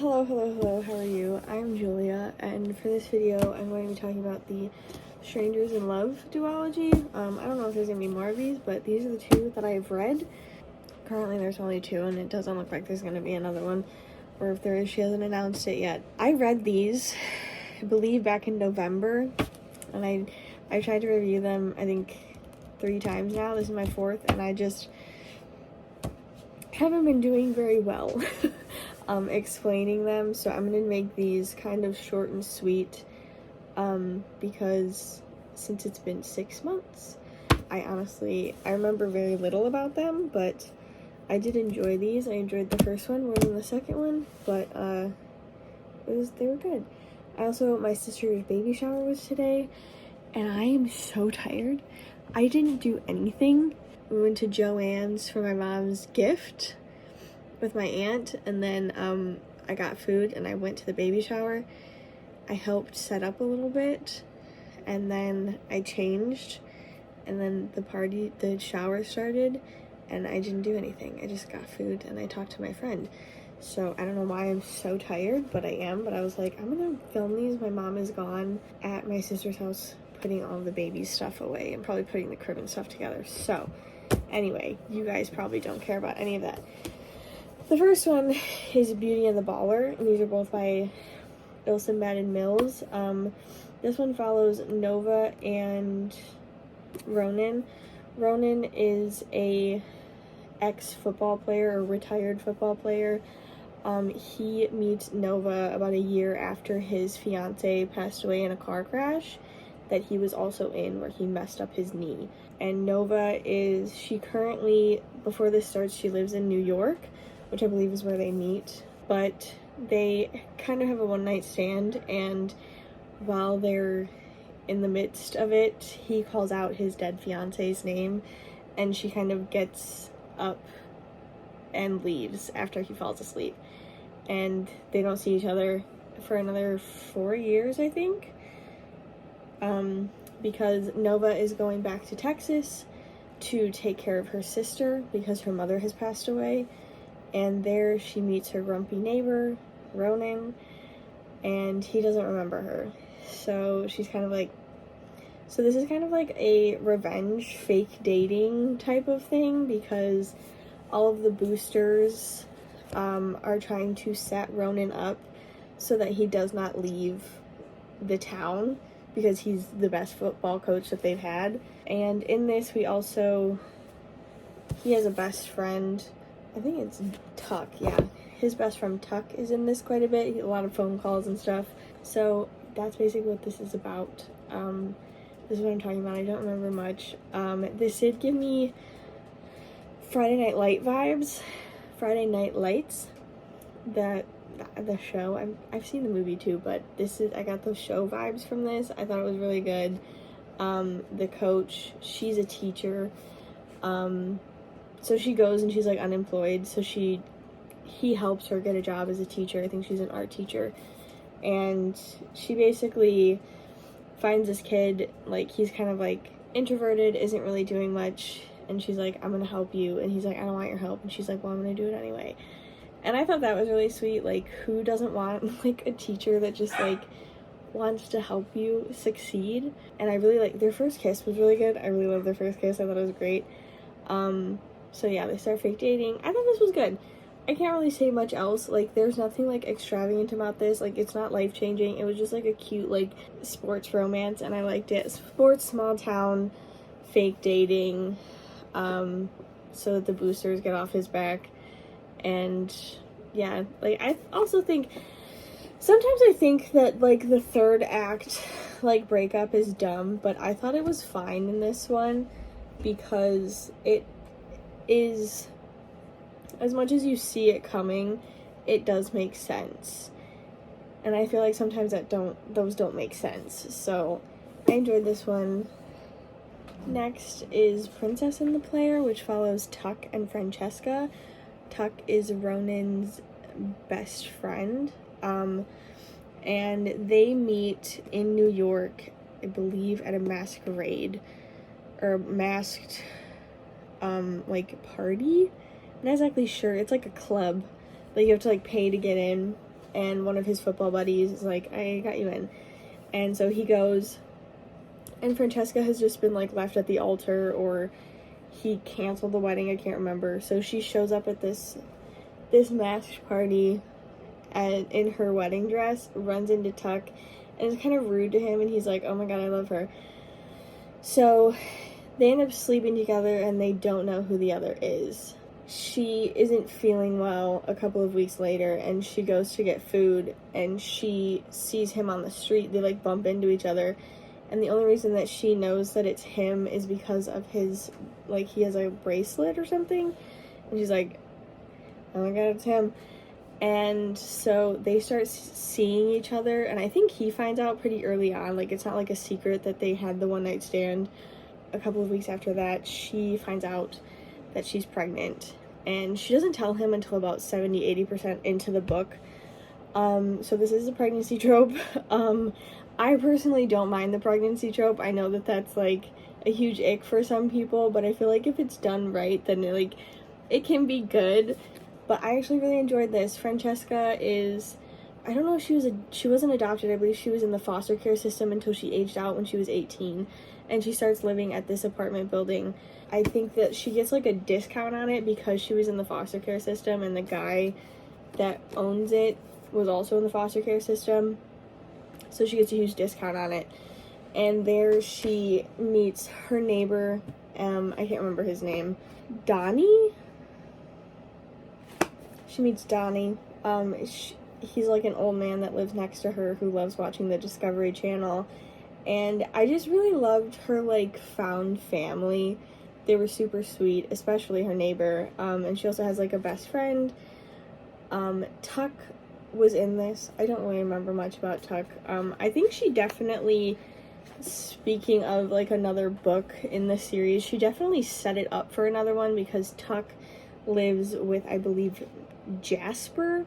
Hello, how are you? I'm Julia, and for this video, I'm going to be talking about the Strangers in Love duology. I don't know if there's going to be more of these, but these are the two that I've read. Currently, there's only two, and it doesn't look like there's going to be another one, or if there is, she hasn't announced it yet. I read these, I believe, back in November, and I tried to review them, I think, 3 times now. This is my 4th, and I just haven't been doing very well explaining them, so I'm gonna make these kind of short and sweet because since it's been 6 months, I remember very little about them, but I did enjoy these. I enjoyed the first one more than the second one, but they were good. My sister's baby shower was today, and I am so tired. I didn't do anything. We went to Joann's for my mom's gift with my aunt, and then I got food and I went to the baby shower. I helped set up a little bit, and then I changed, and then the shower started, and I didn't do anything. I just got food and I talked to my friend. So I don't know why I'm so tired, but I am. But I was like, I'm gonna film these. My mom is gone at my sister's house putting all the baby stuff away and probably putting the crib and stuff together. So anyway, you guys probably don't care about any of that. The first one is Beauty and the Baller, and these are both by Ilse Mills. This one follows Nova and Ronan. Ronan is a ex-football player, or retired football player. He meets Nova about a year after his fiance passed away in a car crash that he was also in, where he messed up his knee. And Nova she currently, before this starts, she lives in New York, which I believe is where they meet, but they kind of have a one-night stand, and while they're in the midst of it, he calls out his dead fiance's name, and she kind of gets up and leaves after he falls asleep, and they don't see each other for another 4 years, I think, because Nova is going back to Texas to take care of her sister because her mother has passed away. And there she meets her grumpy neighbor, Ronan, and he doesn't remember her. So she's kind of like, so this is kind of like a revenge fake dating type of thing, because all of the boosters are trying to set Ronan up so that he does not leave the town, because he's the best football coach that they've had. And in this, he has a best friend. I think it's Tuck, yeah. His best friend Tuck is in this quite a bit. A lot of phone calls and stuff. So that's basically what this is about. This is what I'm talking about. I don't remember much. This did give me Friday Night Light vibes. Friday Night Lights. The show. I've seen the movie too, but I got those show vibes from this. I thought it was really good. The coach, she's a teacher. So she goes and she's like unemployed, so he helps her get a job as a teacher. I think she's an art teacher, and she basically finds this kid, like, he's kind of like introverted, isn't really doing much, and she's like, I'm gonna help you, and he's like, I don't want your help, and she's like, well, I'm gonna do it anyway. And I thought that was really sweet. Like, who doesn't want like a teacher that just like wants to help you succeed? And I really their first kiss was really good. I really loved their first kiss. I thought it was great. So yeah, they start fake dating. I thought this was good. I can't really say much else. Like, there's nothing like extravagant about this. Like, it's not life-changing. It was just like a cute like sports romance, and I liked it. Sports, small town, fake dating, so that the boosters get off his back. And yeah, like, I also think sometimes I think that like the third act like breakup is dumb, but I thought it was fine in this one, because it is, as much as you see it coming, it does make sense. And I feel like sometimes those don't make sense. So I enjoyed this one. Next is Princess and the Player, which follows Tuck and Francesca. Tuck is Ronan's best friend. And they meet in New York, I believe, at a masquerade, or masked like party. I'm not exactly sure. It's like a club, like you have to like pay to get in, and one of his football buddies is like, I got you in. And so he goes, and Francesca has just been, like, left at the altar, or he canceled the wedding, I can't remember. So she shows up at this masked party in her wedding dress, runs into Tuck, and is kind of rude to him, and he's like, oh my god, I love her. So they end up sleeping together, and they don't know who the other is. She isn't feeling well a couple of weeks later, and she goes to get food, and she sees him on the street. They, like, bump into each other, and the only reason that she knows that it's him is because of his, like, he has a bracelet or something, and she's like, oh my god, it's him. And so they start seeing each other, and I think he finds out pretty early on. Like, it's not like a secret that they had the one night stand. A couple of weeks after that, she finds out that she's pregnant, and she doesn't tell him until about 70-80% into the book. So this is a pregnancy trope. I personally don't mind the pregnancy trope. I know that that's, like, a huge ick for some people, but I feel like if it's done right, then it can be good. But I actually really enjoyed this. Francesca is, I don't know if she wasn't adopted. I believe she was in the foster care system until she aged out when she was 18. And she starts living at this apartment building. I think that she gets, like, a discount on it because she was in the foster care system, and the guy that owns it was also in the foster care system. So she gets a huge discount on it. And there she meets her neighbor, I can't remember his name, Donnie? She meets Donnie. He's like an old man that lives next to her who loves watching the Discovery Channel. And I just really loved her, like, found family. They were super sweet, especially her neighbor. And she also has, like, a best friend. Tuck was in this. I don't really remember much about Tuck. I think she definitely, speaking of, like, another book in the series, she definitely set it up for another one, because Tuck lives with, I believe, Jasper,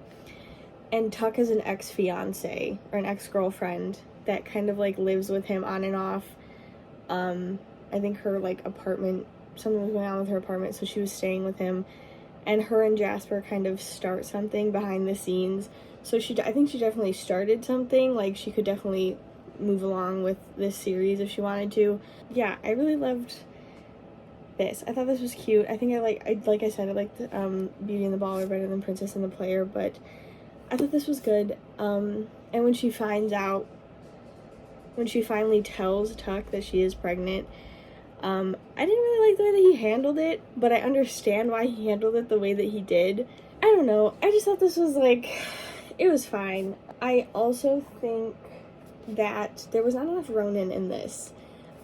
and Tuck is an ex-fiance or an ex-girlfriend that kind of, like, lives with him on and off. I think her, like, apartment, something was going on with her apartment, so she was staying with him, and her and Jasper kind of start something behind the scenes. So I think she definitely started something. Like, she could definitely move along with this series if she wanted to. Yeah, I really loved this. I thought this was cute. I think like I said, I liked Beauty and the Baller better than Princess and the Player, but I thought this was good. And when she finally tells Tuck that she is pregnant, I didn't really like the way that he handled it, but I understand why he handled it the way that he did. I don't know. I just thought this was, like, it was fine. I also think that there was not enough Ronan in this.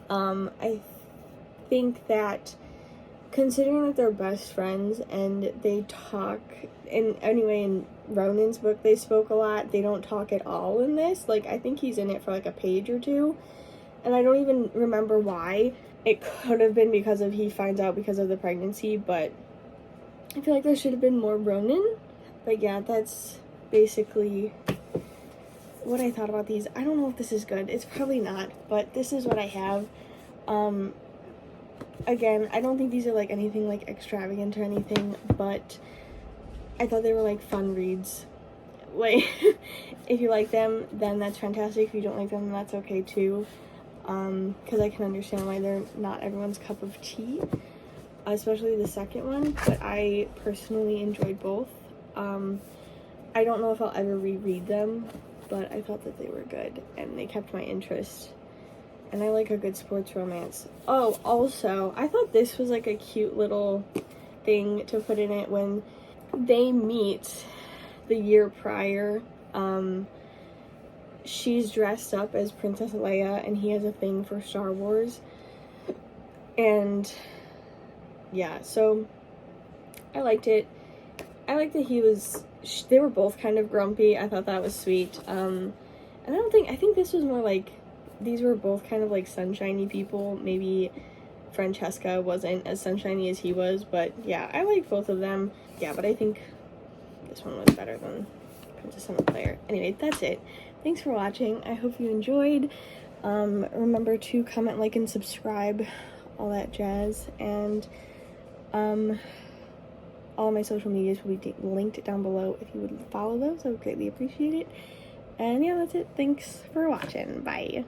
I think that, considering that they're best friends and they talk, and anyway, in Ronan's book they spoke a lot, they don't talk at all in this. Like, I think he's in it for, like, a page or two, and I don't even remember why. It could have been because he finds out because of the pregnancy, but I feel like there should have been more Ronan. But yeah, that's basically what I thought about these. I don't know if this is good. It's probably not, but this is what I have. Again, I don't think these are, like, anything, like, extravagant or anything, but I thought they were, like, fun reads. Like, if you like them, then that's fantastic. If you don't like them, then that's okay too. Because I can understand why they're not everyone's cup of tea, especially the second one, but I personally enjoyed both. I don't know if I'll ever reread them, but I thought that they were good, and they kept my interest. And I like a good sports romance. Oh, also, I thought this was, like, a cute little thing to put in it when they meet the year prior. She's dressed up as Princess Leia, and he has a thing for Star Wars. And, yeah, so I liked it. I liked that they were both kind of grumpy. I thought that was sweet. And I think this was more like, these were both kind of, like, sunshiny people. Maybe Francesca wasn't as sunshiny as he was, but yeah, I like both of them. Yeah, but I think this one was better than Princess and the Player. Anyway, that's it. Thanks for watching. I hope you enjoyed. Remember to comment, like, and subscribe, all that jazz. And All of my social medias will be linked down below. If you would follow those, I would greatly appreciate it. And yeah, that's it. Thanks for watching. Bye.